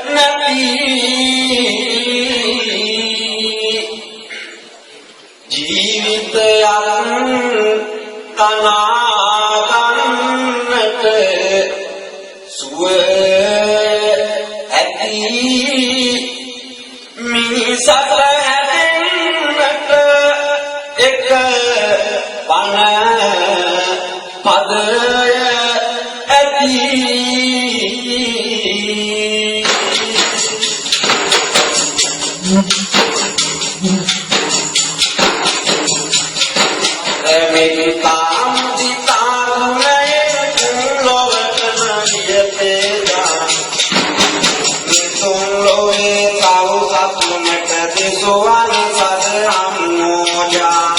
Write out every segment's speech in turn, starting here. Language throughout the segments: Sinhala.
නැති ජීවිතයක් තනාගන්නට සුව ඇති මිනිසත් හැදෙන්නට එක පණ පදය ඇති මෙත්තාම් දිතාරුණයේ ලොවටම නියතේදා නිතුන් ලොවේ තව සතුනට දෙසුවන් සදරම් නෝජා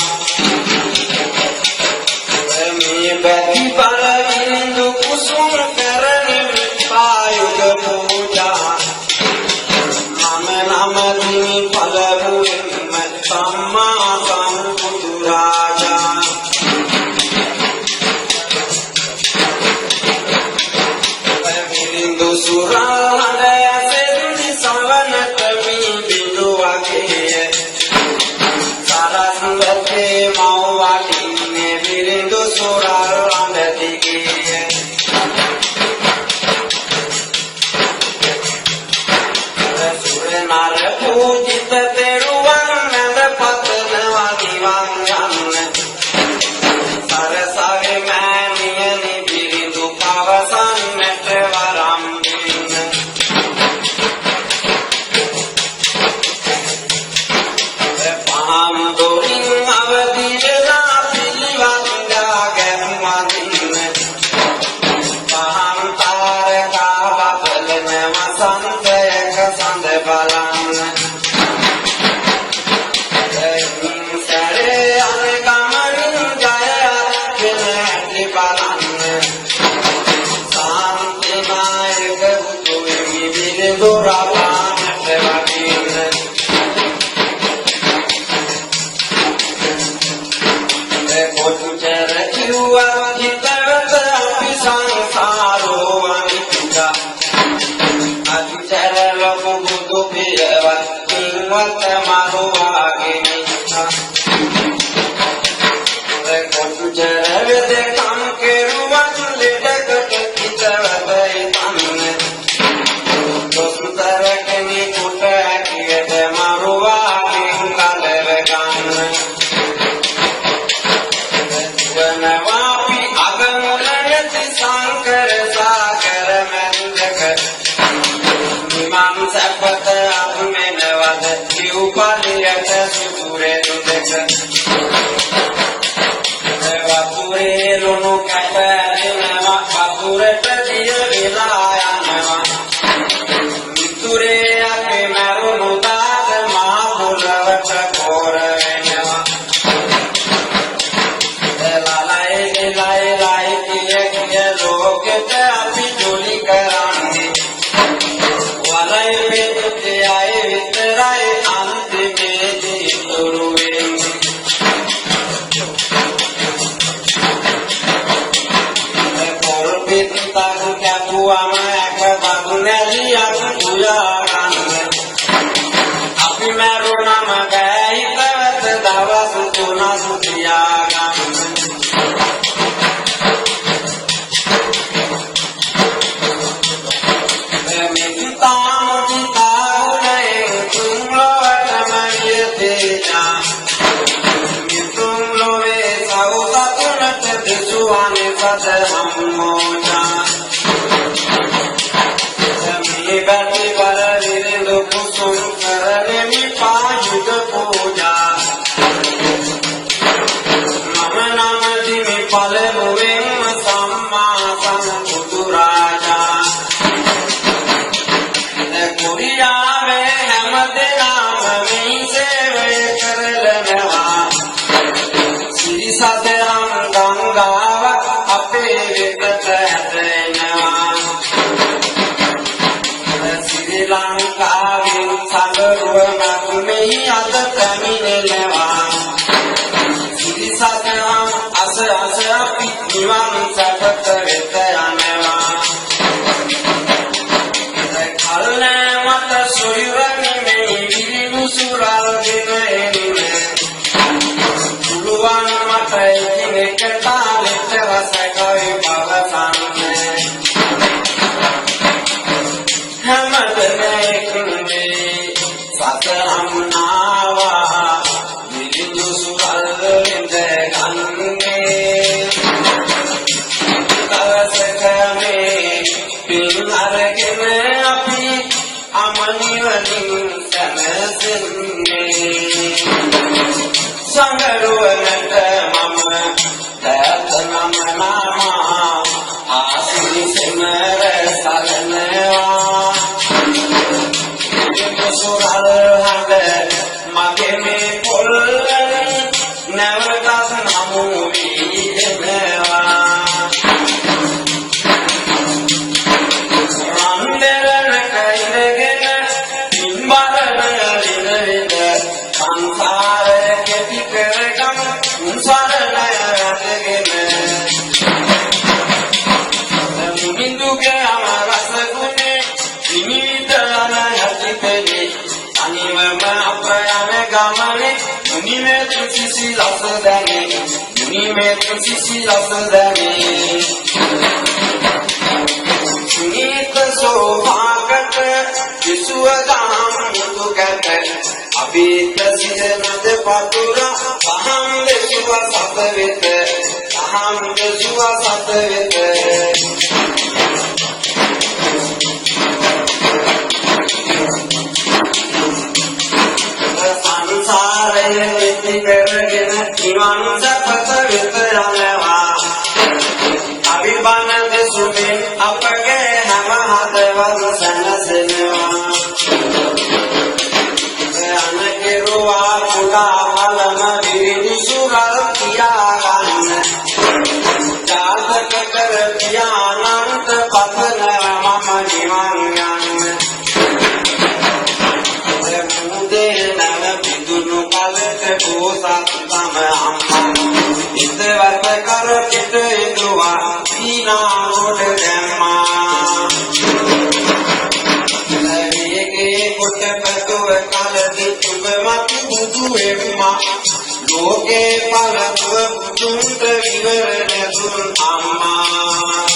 මේ බැති පල විඳු කුසුම කරණි පායුග පූජා මම නමදිනි පලමුවෙන්ම සම්මා සම්බුදු රාජා විඳු සුරාලය සෙන්දි සවනට වී බිඳු වගේ සරස්වතේ මව් වටින්නේ විඳු සුරල් අඳ දිගේ සුරනර පූජිත තෙරුවන් නැඳ පතනවා නිවන් යන්න සරසවේ මෑණියනි විඳු පවසන්නට වරම් දෙන්න පහම් දොරින් අවදි වෙලා පිළිවන් දාගෙන වදින්න පහම් තාරකා බබලන වසන්තයක සඳ බලන්න සැරේ අනේ ගමනින් ජයත් වෙන හැටි බලන්න සාන්තිනායක බුදු වෙමි විඳු රාමට වදින්න කොච්චර කිව්වත් හිතවත අපි සංසාරෝ අනිත්‍යයි අතිචර ලොකු බුදු පියවත් කින්වත් මරුවාගේ නිච්චා කොච්චර වෙදකම් කෙරුවත් ලෙඩකට හිතවතයි තන්නේ කොච්චර කෙනෙකුට ඇකියද මරුවාගෙන් කලව ගන්න වනවාපි අගමුල යති සංකර සාගර මැන්දක නිමං සපත අම්මෙනවද සිව්පලියට සුදුරෙන් දෙක වතුරේ ලුණු කැපැරෙනවා වතුරට දිය වෙලා යනවා මිතුරේ අපේ මරුණු දාත මහ පොළවට පොර වෙනවා ලයි කිය ලෝකෙට අපි ජොලි කරන්නේ වලයි මෙතේ අය විතරයි අන්තිමේදී තුරු වෙන්නේ අරගෙන අපි අමනිවලින් සැනසෙන්නේ සංගරුවනට මම දැත නමනවා ආසිරි සෙමර සලනවා සුරල් හඬ මගේ මේ පොල්ලෙන් නැවතත් නමු වී එනවා රන්දරනක ඉඳගෙන පින්බරන ලිනවිද සංසාර කෙටි කරගම් සරණ යටගෙන මිනිඳුගේ අමරස ගුණේ විනිවිදන යටිපෙළේ අනිවම අපයම ගමනේ මුනිමේ තුසිසි ලස දැනේ මුනිමේ තුසිසි ලස දැනේ සුනීත සෝභාගත විසුවදාම් මුතුකත අභීත සිදනද පතුර පහම් දෙසුව සත වෙත පහම් දෙසුව සත වෙත සංසාරයේ වෙති කරගෙන නිවන් සපත වෙත යනවා අවිබන දෙසුමින් අපගේ හැම හදවත සැනසෙනවා අනකිරුවා කුඩා මලම විරිදු සුරල් කියාගන්න ජාතක කර පියානන්ත පතන මම නිවන් යන්න මුදේ නව පිදුණු කලට බෝසත් තම අම්මා ඉතවත කර පිට ඉදුවා දීනා කොට දැම්මා ලැබියේ කොට පතුව කලදී තුඹ මත බුදු එම්මා ලෝකේ පළතුව පුතුන්ට විවරණ දුන් අම්මා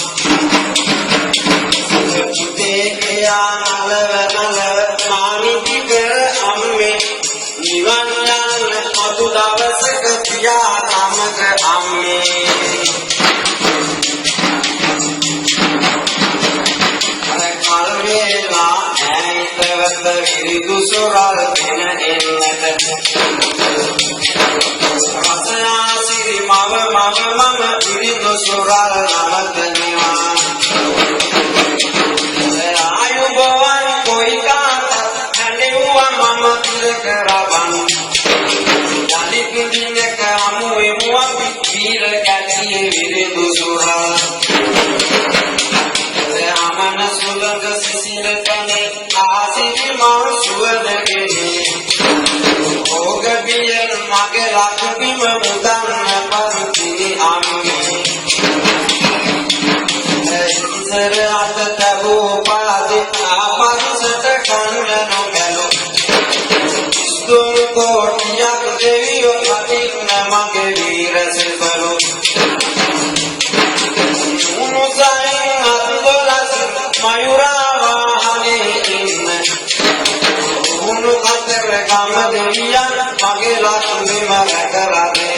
පුතේ කියා නලව නලව මානිති කර අම්මේ නිවන් යන්න අතු දවසක පියා තමක අම්මේ කල් වේලා ඇයිතවත විරිදු සොරල් දෙන එන්නට රසාසිරි මම විරිදු සොරල් නවතනවා ආයුබෝවන් කොයි කාටත් හැඬෙව්වා මම තිරකරවන් යලි පිටිනක අමුවේ මුවන් වීර කැටියේ විරිදු සොරල් අමන සුලක සිසිල තනේ ආසිරි මා සුවදගෙනේ ඕග බියන් මගේ ලක්බිම මුදන්න පරිතිනි අම්මේ ඉසර අත තබෝ පාදේ ආපස්සට කන්න නොගැලෝ ස්තුන් කෝටියක් දෙවියෝ අතින්න මගේ වීර සිතලෝ මුසයින් අත්දොලස් මයුරාවාහනේ ඉන්න උණු කතර ගම දෙවියන් මගේ ලක්ෂ්මි මරකරදේ